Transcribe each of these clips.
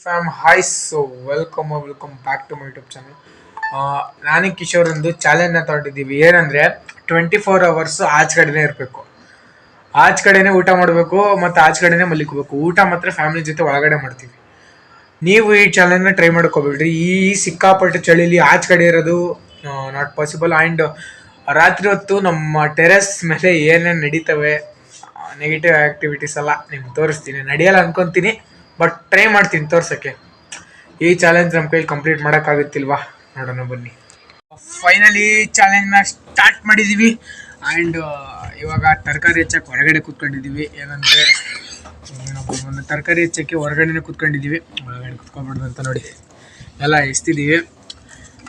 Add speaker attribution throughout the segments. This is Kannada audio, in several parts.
Speaker 1: Fam hi welcome back to my YouTube channel. ನಾನೇ ಕಿಶೋರ್ ಒಂದು ಚಾಲೆಂಜ್ನ ತೊಗೊಂಡಿದ್ದೀವಿ. ಏನಂದರೆ 24 hours ಆಚೆ ಕಡೆನೇ ಇರಬೇಕು, ಆಚೆ ಕಡೆನೇ ಊಟ ಮಾಡಬೇಕು ಮತ್ತು ಆಚೆ ಕಡೆನೇ ಮಲಿಕೋಬೇಕು. ಊಟ ಮಾತ್ರ ಫ್ಯಾಮಿಲಿ ಜೊತೆ ಒಳಗಡೆ ಮಾಡ್ತೀವಿ. ನೀವು ಈ ಚಾಲೆಂಜ್ನ ಟ್ರೈ ಮಾಡ್ಕೋಬೇಡ್ರಿ. ಈ ಸಿಕ್ಕಾಪಟ್ಟೆ ಚಳಿಲಿ ಆಚೆ ಕಡೆ ಇರೋದು ನಾಟ್ ಪಾಸಿಬಲ್. ಆ್ಯಂಡ್ ರಾತ್ರಿ ಹೊತ್ತು ನಮ್ಮ ಟೆರೆಸ್ ಮೇಲೆ ಏನೇನು ನಡೀತವೆ ನೆಗೆಟಿವ್ ಆ್ಯಕ್ಟಿವಿಟೀಸ್ ಎಲ್ಲ ನಿಮ್ಗೆ ತೋರಿಸ್ತೀನಿ. ನಡೆಯಲ್ಲ ಅನ್ಕೊತೀನಿ, ಬಟ್ ಟ್ರೈ ಮಾಡ್ತೀನಿ ತೋರ್ಸೋಕ್ಕೆ. ಈ ಚಾಲೆಂಜ್ ನಮ್ಮ ಕೈಲಿ ಕಂಪ್ಲೀಟ್ ಮಾಡೋಕ್ಕಾಗುತ್ತಿಲ್ವಾ, ನೋಡೋಣ ಬನ್ನಿ. ಫೈನಲಿ ಚಾಲೆಂಜ್ನ ಸ್ಟಾರ್ಟ್ ಮಾಡಿದ್ದೀವಿ. ಆ್ಯಂಡ್ ಇವಾಗ ತರಕಾರಿ ಹೆಚ್ಚಕ್ಕೆ ಹೊರಗಡೆ ಕೂತ್ಕೊಂಡಿದ್ದೀವಿ. ಏನಂದರೆ ಒಂದು ತರಕಾರಿ ಹೆಚ್ಚಕ್ಕೆ ಹೊರಗಡೆನೇ ಕೂತ್ಕೊಂಡಿದ್ದೀವಿ. ಒಳಗಡೆ ಕೂತ್ಕೊಂಡ್ಬಿಡ್ದು ಅಂತ ನೋಡಿ ಎಲ್ಲ ಎಸ್ತಿದ್ದೀವಿ.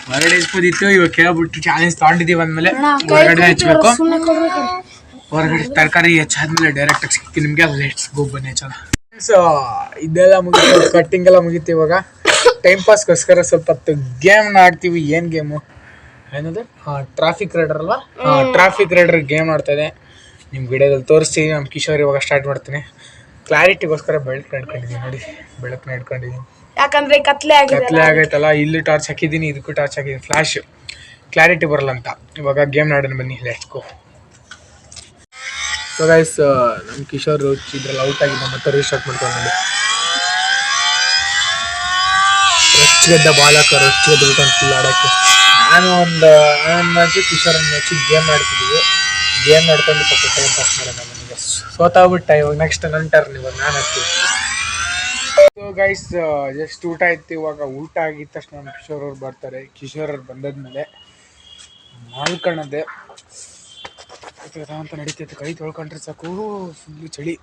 Speaker 1: ಹೊರಗಡೆ ಎಸ್ಬೋದಿತ್ತು, ಇವಾಗ ಕೇಳ್ಬಿಟ್ಟು ಚಾಲೆಂಜ್ ತೊಗೊಂಡಿದ್ದೀವಿ ಅಂದಮೇಲೆ ಹೊರಗಡೆ ಹೆಚ್ಚಬೇಕು. ಹೊರಗಡೆ ತರಕಾರಿ ಹೆಚ್ಚಾದ್ಮೇಲೆ ಡೈರೆಕ್ಟಾಗಿ ಸಿಗ್ತೀನಿ ನಿಮಗೆ. ಲೆಟ್ಸ್ ಗೋ, ಬನ್ನಿ ಚಲ. ಸೊ ಇದೆಲ್ಲ ಮುಗಿತು, ಕಟ್ಟಿಂಗ್ ಎಲ್ಲ ಮುಗೀತು. ಇವಾಗ ಟೈಮ್ ಪಾಸ್ಗೋಸ್ಕರ ಸ್ವಲ್ಪ ಹೊತ್ತು ಗೇಮ್ನ ಆಡ್ತೀವಿ. ಏನು ಗೇಮು ಏನದು? ಟ್ರಾಫಿಕ್ ರೈಡರ್ ಅಲ್ವಾ? ಟ್ರಾಫಿಕ್ ರೈಡರ್ ಗೇಮ್ ಆಡ್ತಾಯಿದೆ. ನಿಮ್ಮ ವಿಡಿಯೋದಲ್ಲಿ ತೋರಿಸ್ತೀನಿ. ನಮ್ಮ ಕಿಶೋರ್ ಇವಾಗ ಸ್ಟಾರ್ಟ್ ಮಾಡ್ತೀನಿ. ಕ್ಲಾರಿಟಿಗೋಸ್ಕರ ಬೆಳಕು ಇಟ್ಕೊಂಡಿದ್ದೀನಿ ನೋಡಿ, ಬೆಳಕನ್ನ ಇಟ್ಕೊಂಡಿದ್ದೀನಿ.
Speaker 2: ಯಾಕಂದ್ರೆ ಕತ್ಲೆ
Speaker 1: ಆಗೈತಲ್ಲ, ಇಲ್ಲಿ ಟಾರ್ಚ್ ಹಾಕಿದ್ದೀನಿ, ಇದಕ್ಕೂ ಟಾರ್ಚ್ ಹಾಕಿದ್ದೀನಿ. ಫ್ಲ್ಯಾಶ್ ಕ್ಲಾರಿಟಿ ಬರಲ್ಲ ಅಂತ. ಇವಾಗ ಗೇಮ್ ಆಡೋಣ ಬನ್ನಿ, ಲೆಟ್ಸ್ ಗೋ. ಸೊ ಗೈಸ್, ನಮ್ಮ ಕಿಶೋರ್ ಇದ್ರಲ್ಲಿ ಔಟ್ ಆಗಿದ್ದ, ಮತ್ತೆ ರೀಸ್ಟಾರ್ಟ್ ಮಾಡ್ಕೊಂಡು ನೋಡಿ. ರೊಚ್ಚಿಗೆದ್ದ ಬಾಲ್ ಹಾಕೋ, ರೊಚ್ಚಿಗೆದ್ದ ಬಿಟ್ಟು ಫುಲ್ ಆಡೋಕ್ಕೆ. ನಾನು ಒಂದು ಕಿಶೋರ್ ಮ್ಯಾಚ್ ಗೇಮ್ ಆಡ್ತಿದ್ದೀವಿ. ಗೇಮ್ ಆಡ್ಕೊಂಡು ಸ್ವಲ್ಪ ಟೈಮ್ ಪಾಸ್ ಮಾಡೋಣ. ನನಗೆ ಸೋತಾಗ್ಬಿಟ್ಟ. ಇವಾಗ ನೆಕ್ಸ್ಟ್ ನನ್ನ ಟರ್ನ್. ಇವಾಗ ನಾನು ಹಾಕ್ತೀನಿ. ಸೊ ಗೈಸ್, ಜಸ್ಟ್ ಊಟ ಆಯ್ತು. ಇವಾಗ ಊಟ ಆಗಿದ ತಕ್ಷಣ ನಮ್ಮ ಕಿಶೋರ್ ಅವ್ರು ಬರ್ತಾರೆ. ಕಿಶೋರ್ ಅವ್ರು ಬಂದಾದ್ಮೇಲೆ ಮಾಲ್ಕೊಳ್ಳೋದೆ ಅಂತ ನಡೀತೈತೆ. ಕೈ ತೊಳ್ಕೊಂಡ್ರೆ ಸಾಕು, ಫುಲ್ಲು ಚಳಿ.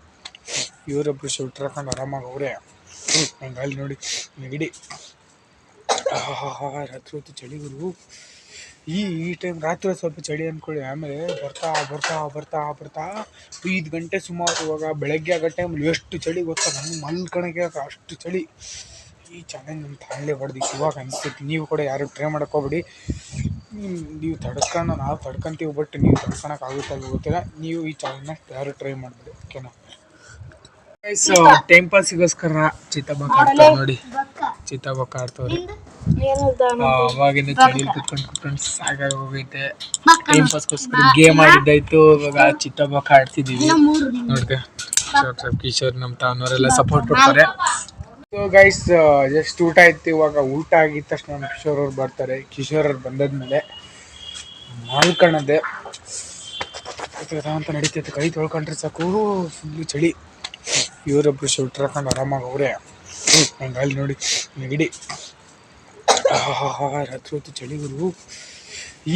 Speaker 1: ಇವರೊಬ್ಬರು ಶೂಟ್ರ್ ಹಾಕೊಂಡು ಆರಾಮಾಗಿ ಅವರೇ. ನಂಗೆ ಅಲ್ಲಿ ನೋಡಿ ನೆಗಡಿ. ರಾತ್ರಿ ಹೊತ್ತು ಚಳಿಗಳು. ಈ ಟೈಮ್ ರಾತ್ರಿ ಸ್ವಲ್ಪ ಚಳಿ ಅಂದ್ಕೊಳ್ಳಿ. ಆಮೇಲೆ ಬರ್ತಾ 5 ಗಂಟೆ ಸುಮಾರು. ಇವಾಗ ಬೆಳಗ್ಗೆ ಆಗೋ ಟೈಮಲ್ಲಿ ಎಷ್ಟು ಚಳಿ ಗೊತ್ತಾ, ನಮ್ಗೆ ಮಲ್ಕೊಳಕ್ಕೆ ಅಷ್ಟು ಚಳಿ. ಈ ಚಾಲೆಂಜ್ ನಮ್ಮ ತಾಳಲೇಬಾರ್ದು. ಇವಾಗ ಅನಿಸ್ತೈತಿ. ನೀವು ಕೂಡ ಯಾರು ಟ್ರೈ ಮಾಡೋಕ್ಕೋಗ್ಬಿಡಿ. ನೀವು ತಡ್ಕೊಂಡು, ನಾವು ತಡ್ಕೊಂತೀವಿ, ಬಟ್ ನೀವು ತಡ್ಕೊಳಕ್ಕಾಗುತ್ತೋ ಗೊತ್ತಿಲ್ಲ. ನೀವು ಈ ಚಾಲೆಂಜ್ನ ಯಾರು ಟ್ರೈ ಮಾಡಬೇಡಿ, ಓಕೆನಾ? ಸೊ ಟೈಮ್ ಪಾಸಿಗೋಸ್ಕರ ಚಿತ್ತಬಕ್ಕ ಆಡ್ತಾರೆ ನೋಡಿ. ಚಿತ್ತಬಕ್ಕ ಆಡ್ತವ್ರಿ. ಅವಾಗಿಂದ ಚಳಿಯಲ್ಲಿ ಕುತ್ಕೊಂಡು ಸಾಕಾಗಿ ಹೋಗೈತೆ. Time ಪಾಸ್ಗೋಸ್ಕರ game ಆಡಿದ್ದಾಯ್ತು. ಇವಾಗ ಚಿತ್ತಬಕ್ಕ ಆಡ್ತಿದ್ದೀವಿ ನೋಡ್ದೆ. ಕಿಶೋರ್ ನಮ್ಮ ತಾನವರೆಲ್ಲ ಸಪೋರ್ಟ್ ಕೊಡ್ತಾರೆ. ಸೊ ಗೈಸ್, ಜಸ್ಟ್ ಊಟ ಆಯ್ತು. ಇವಾಗ ಊಟ ಆಗಿದ ತಕ್ಷಣ ನಮ್ಮ ಕಿಶೋರ್ ಅವ್ರು ಬರ್ತಾರೆ. ಕಿಶೋರ್ ಅವ್ರು ಬಂದಾದ್ಮೇಲೆ ಮಾಲ್ಕೊಳ್ಳೋದೆ ಅಂತ ನಡೀತೈತೆ. ಕೈ ತೊಳ್ಕೊಂಡ್ರೆ ಸಾಕು, ಫುಲ್ಲು ಚಳಿ. ಇವರೊಬ್ಬರು ಶೂಟ್ರ್ ಹಾಕೊಂಡು ಆರಾಮಾಗಿ ಅವರೇ. ನಂಗೆ ಅಲ್ಲಿ ನೋಡಿ ನೆಗಡಿ. ರಾತ್ರಿ ಹೊತ್ತು ಚಳಿಗಳು.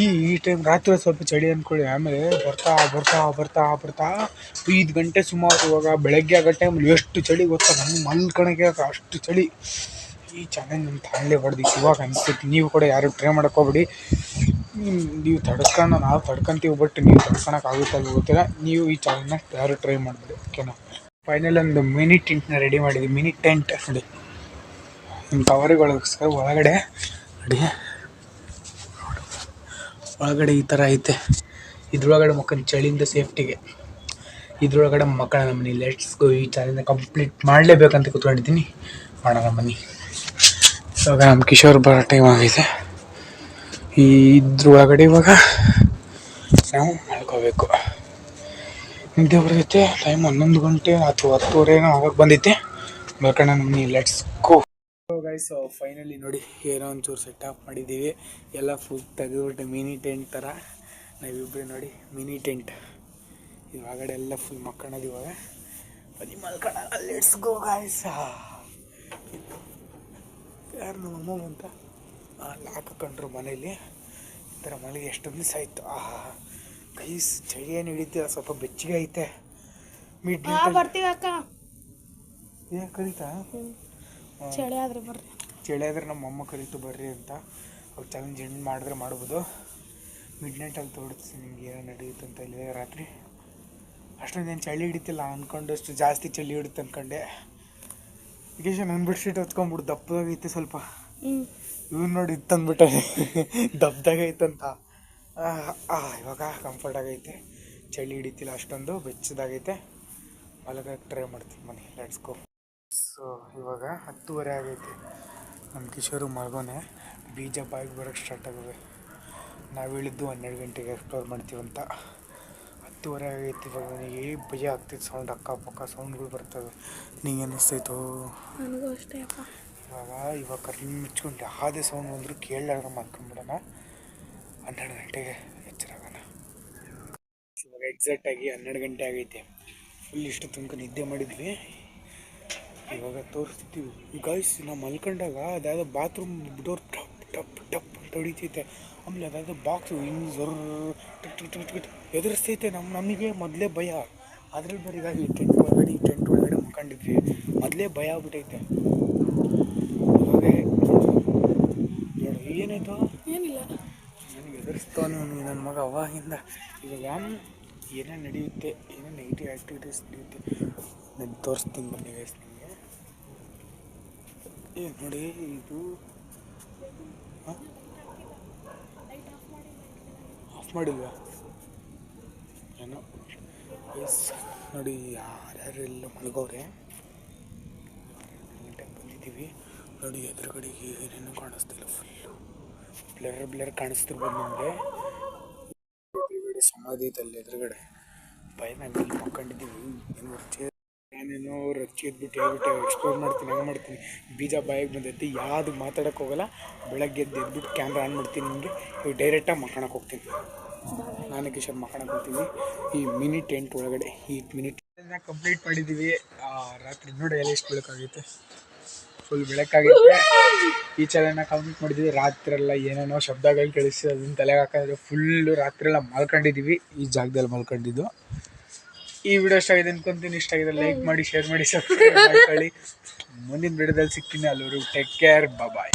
Speaker 1: ಈ ಟೈಮ್ ರಾತ್ರಿ ಸ್ವಲ್ಪ ಚಳಿ ಅಂದ್ಕೊಳ್ಳಿ. ಆಮೇಲೆ ಬರ್ತಾ 5 ಗಂಟೆ ಸುಮಾರು. ಇವಾಗ ಬೆಳಗ್ಗೆ ಆಗೋ ಟೈಮಲ್ಲಿ ಎಷ್ಟು ಚಳಿ ಗೊತ್ತಾ, ನಮ್ಗೆ ಮಲ್ಕೊಳಕ್ಕೆ ಅಷ್ಟು ಚಳಿ. ಈ ಚಾಲೆಂಜ್ ನಮ್ಮ ತಾಳಲೇಬಾರ್ದು. ಇವಾಗ ಅನಿಸ್ತೈತಿ. ನೀವು ಕೂಡ ಯಾರು ಟ್ರೈ ಮಾಡೋಕ್ಕೋಗ್ಬಿಡಿ. ನೀವು ತಡ್ಕೊಂಡು, ನಾವು ತಡ್ಕೊಂತೀವಿ, ಬಟ್ ನೀವು ತಡ್ಕೊಳಕ್ಕಾಗುತ್ತೋ ಗೊತ್ತಿಲ್ಲ. ನೀವು ಈ ಚಾಲೆಂಜ್ನ ಯಾರು ಟ್ರೈ ಮಾಡಬೇಡಿ, ಓಕೆನಾ? ಫೈನಲ್ ಒಂದು ಮಿನಿ ಟೆಂಟ್ನ ರೆಡಿ ಮಾಡಿದ್ವಿ. ಮಿನಿ ಟೆಂಟ್ ನೋಡಿ, ನಿಮ್ಮ ಕವರಿಗೋಸ್ಕರ ಒಳಗಡೆ ನೋಡಿ. ಒಳಗಡೆ ಈ ಥರ ಐತೆ. ಇದ್ರೊಳಗಡೆ ಮಕ್ಕಳ ಚಳಿಯಿಂದ ಸೇಫ್ಟಿಗೆ ಇದ್ರೊಳಗಡೆ ಮಕ್ಕಳ ನಮ್ಮನೆ. Let's go. ಈ ಚಾಲೆಂಜ್ನ ಕಂಪ್ಲೀಟ್ ಮಾಡಲೇಬೇಕಂತ ಕೂತ್ಕೊಂಡಿದ್ದೀನಿ. ಮಾಡೋಣ ಬನ್ನಿ. ಇವಾಗ ನಮ್ಮ ಕಿಶೋರ್ ಬರೋ ಟೈಮ್ ಆಗಿದೆ. ಇದ್ರೊಳಗಡೆ ಇವಾಗ ನಾವು ಮಾಡ್ಕೋಬೇಕು. ನಿದ್ದೆ ಬರ್ತೈತೆ. ಟೈಮ್ 11 ಗಂಟೆ ಅಥವಾ 10:30 ಆವಾಗ ಬಂದೈತೆ. ಬೇಕಣ್ಣ ನಮ್ಮನೆ. Let's go. ಗೈಸ್, ಫೈನಲಿ ನೋಡಿ, ಏನೋ ಒಂಚೂರು ಸೆಟ್ ಅಪ್ ಮಾಡಿದ್ದೀವಿ. ಎಲ್ಲ ಫುಲ್ ತೆಗೆದುಬಿಟ್ಟು ಮಿನಿ ಟೆಂಟ್ ಥರ ನಾವಿಬ್ಬರು ನೋಡಿ. ಮಿನಿ ಟೆಂಟ್ ಇವಾಗಡೆ ಎಲ್ಲ ಫುಲ್ ಮಕ್ಕಳದು. ಇವಾಗ ಬನ್ನಿ ಮಲ್ಕೊಳ್ಳೋಣ. Let's go guys. ಯಾರು ನಮ್ಮ ಅಮ್ಮ ಅಂತ ಅಲ್ಲಿ ಹಾಕೊಂಡ್ರು ಮನೇಲಿ. ಈ ಥರ ಮನೆಗೆ ಎಷ್ಟೊಂದು ದಿವಸ ಆಯಿತು. ಗೈಸ್, ಚಳಿ ಏನು ಹಿಡಿತೀರ, ಸ್ವಲ್ಪ ಬೆಚ್ಚಗೆ ಐತೆ. ಮಿಡ್
Speaker 2: ಬರ್ತೀವಿ ಅಕ್ಕ.
Speaker 1: ಏನು ಕರೀತಾ?
Speaker 2: ಚಳಿ ಆದ್ರೆ ಬರ್ರಿ.
Speaker 1: ಚಳಿ ಆದರೆ ನಮ್ಮ ಅಮ್ಮ ಕರೀತು ಬರ್ರಿ ಅಂತ. ಅವ್ರು ಚಾಲೆಂಜ್ ಎಂಡ್ ಮಾಡಿದ್ರೆ ಮಾಡ್ಬೋದು. ಮಿಡ್ ನೈಟಲ್ಲಿ ತೋರಿಸ್ತೀನಿ ನಿಮ್ಗೆ ಏನೋ ನಡೆಯುತ್ತೆ ಅಂತ. ಇಲ್ಲೇ ರಾತ್ರಿ ಅಷ್ಟೊಂದೇನು ಚಳಿ ಹಿಡಿತಿಲ್ಲ ಅಂದ್ಕೊಂಡಷ್ಟು ಜಾಸ್ತಿ ಚಳಿ ಹಿಡಿತು ಅಂದ್ಕೊಂಡೆ. ಈಗ ನನ್ನ ಬೆಡ್ಶೀಟ್ ಹೊತ್ಕೊಂಡ್ಬಿಟ್ಟು ದಪ್ಪದಾಗೈತೆ ಸ್ವಲ್ಪ. ಇವ್ನು ನೋಡಿ ತಂದ್ಬಿಟ್ಟೆ ದಪ್ಪದಾಗೈತಂತ. ಇವಾಗ ಕಂಫರ್ಟ್ ಆಗೈತೆ. ಚಳಿ ಹಿಡಿತಿಲ್ಲ ಅಷ್ಟೊಂದು, ಬೆಚ್ಚದಾಗೈತೆ. ಮಲಗಕ್ಕೆ ಟ್ರೈ ಮಾಡ್ತೀನಿ ಬನ್ನಿ. Let's go. ಸೊ ಇವಾಗ 10:30 ಆಗೈತಿ. ನಮ್ಮ ಕಿಶೋರು ಮಲ್ಗೋನೆ. ಬೀಜ ಬಾಯಿಗೆ ಬರೋಕ್ಕೆ ಸ್ಟಾರ್ಟ್ ಆಗಿದೆ. ನಾವು ಹೇಳಿದ್ದು 12 ಗಂಟೆಗೆ ಎಕ್ಸ್ಪ್ಲೋರ್ ಮಾಡ್ತೀವಂತ. 10:30 ಆಗೈತಿ. ಇವಾಗ ನನಗೆ ಭಯ ಆಗ್ತಿತ್ತು. ಸೌಂಡ್ ಅಕ್ಕಪಕ್ಕ ಸೌಂಡ್ಗಳು ಬರ್ತವೆ. ನಿಂಗೆ ಅನ್ನಿಸ್ತೈತೋ?
Speaker 2: ನನಗೂ ಅಷ್ಟೇ ಅಪ್ಪ.
Speaker 1: ಇವಾಗ ಕರ್ಲಿ ಮುಚ್ಕೊಂಡು ಯಾವುದೇ ಸೌಂಡ್ ಬಂದರೂ ಕೇಳಲಾರ್ದ ಮಾಡ್ಕೊಂಡ್ಬಿಡೋಣ. 12 ಗಂಟೆಗೆ ಎಚ್ಚರಾಗೋಣ. ಇವಾಗ ಎಕ್ಸಾಕ್ಟಾಗಿ 12 ಗಂಟೆ ಆಗೈತೆ. ಫುಲ್ ಇಷ್ಟು ತನಕ ನಿದ್ದೆ ಮಾಡಿದ್ವಿ. ಇವಾಗ ತೋರಿಸ್ತೀವಿ ಗಾಯ್ಸ್. ನಾವು ಮಲ್ಕೊಂಡಾಗ ಅದಾವುದೋ ಬಾತ್ರೂಮ್ ಡೋರ್ ಟಪ್ ಟಪ್ ಟಪ್ ಅಂತ ಹೊಡಿತೈತೆ. ಆಮೇಲೆ ಅದಾವುದೋ ಬಾಕ್ಸು ಹಿಂಗೆ ಜೊರ್ ಟಕ್ ಟಕ್ ಟಕ್ ಟಕ್ ಎದುರಿಸ್ತೈತೆ. ನಮಗೆ ಮೊದಲೇ ಭಯ. ಅದ್ರಲ್ಲಿ ಬರೀಗಾಗಿ ಟೆಂಟ್ ಒಳಗಡೆ ಮುಕ್ಕೊಂಡಿದ್ವಿ. ಮೊದಲೇ ಭಯ ಆಗ್ಬಿಟ್ಟೈತೆ. ಇವಾಗ ನೋಡಿ ಏನಾಯ್ತು?
Speaker 2: ಏನಿಲ್ಲ.
Speaker 1: ನನಗೆ ಎದುರಿಸ್ತಾನೆ ನನ್ನ ಮಗ ಅವಾಗಿಂದ. ಇವಾಗ ಏನೇ ನಡೆಯುತ್ತೆ, ಏನೇ ನೆಗೆಟಿವ್ ಆ್ಯಕ್ಟಿವಿಟೀಸ್ ನಡೆಯುತ್ತೆ ನಾನು ತೋರಿಸ್ತೀನಿ ಬನ್ನಿ ಗೈಸ್ ನಿಮಗೆ. ನೋಡಿ ಇದು ಆಫ್ ಮಾಡಿಲ್ವಾ ಏನೋ ಗೈಸ್. ನೋಡಿ ಯಾರ್ಯಾರೆಲ್ಲ ಮಲಗೋರೆ. ಗಂಟೆಗೆ ಬಂದಿದ್ದೀವಿ. ನೋಡಿ ಎದುರುಗಡೆಗೆ ಏನೇನು ಕಾಣಿಸ್ತಿಲ್ಲ. ಫುಲ್ಲು ಬ್ಲರ್ ಕಾಣಿಸ್ತಿರ್ಬೋದು ನಿಮಗೆ. ಎದುರುಗಡೆ ಸಮಾಧಿ ಐತಲ್ಲಿ ಎದುರುಗಡೆ. ಭಯದಲ್ಲಿ ಮಕ್ಕೊಂಡಿದ್ದೀವಿ. ನಾನೇನೋ ರಚ್ಚಿ ಎದ್ಬಿಟ್ಟು ಹೇಳ್ಬಿಟ್ಟು ಎಕ್ಸ್ಪ್ಲೋರ್ ಮಾಡ್ತೀನಿ. ಬೀಜ ಬಾಯಿಗೆ ಬಂದೈತಿ. ಯಾವುದು ಮಾತಾಡೋಕ್ಕೆ ಹೋಗಲ್ಲ. ಬೆಳಗ್ಗೆ ಎದ್ಬಿಟ್ಟು ಕ್ಯಾಮ್ರಾ ಆನ್ ಮಾಡ್ತೀನಿ. ನಿಮಗೆ ಡೈರೆಕ್ಟಾಗಿ ಮಕ್ಕಳಕ್ಕೆ ಹೋಗ್ತೀನಿ. ನಾನು ಕಿಶೋರ್ ಮಕ್ಕಳಕ್ಕೆ ಹೋಗ್ತೀವಿ ಈ ಮಿನಿ ಟೆಂಟ್ ಒಳಗಡೆ. ಈ ಮಿನಿ ಟೆಂಟ್ನ ಕಂಪ್ಲೀಟ್ ಮಾಡಿದ್ದೀವಿ. ರಾತ್ರಿ ನೋಡಿ ಎಲ್ಲ ಎಷ್ಟು ಬೆಳಕಾಗೈತೆ. ಫುಲ್ ಬೆಳಕಾಗೈತೆ. ಈ ಚಾಲೆಂಜ್ನ ಕಂಪ್ಲೀಟ್ ಮಾಡಿದ್ದೀವಿ. ರಾತ್ರಿ ಎಲ್ಲ ಏನೇನೋ ಶಬ್ದಗಳು ಕೇಳಿಸಿ ಅದನ್ನ ತಲೆಗೆ ಹಾಕಿದ್ರೆ ಫುಲ್ಲು ರಾತ್ರಿ ಎಲ್ಲ ಮಲ್ಕೊಂಡಿದ್ದೀವಿ. ಈ ಜಾಗದಲ್ಲಿ ಮಲ್ಕೊಂಡಿದ್ದು. ಈ ವಿಡಿಯೋ ಇಷ್ಟ ಆಗಿದೆ ಅನ್ಕೊಂತೀನಿ. ಇಷ್ಟ ಆಗಿದೆ ಲೈಕ್ ಮಾಡಿ, ಶೇರ್ ಮಾಡಿ, ಸಬ್ಸ್ಕ್ರೈಬ್ ಮಾಡ್ಕೊಳ್ಳಿ. ಮುಂದಿನ ವಿಡಿಯೋದಲ್ಲಿ ಸಿಗ್ತೀನಿ. ಅಲ್ಲಿವರೆಗೂ ಟೇಕ್ ಕೇರ್. ಬಾಯ್.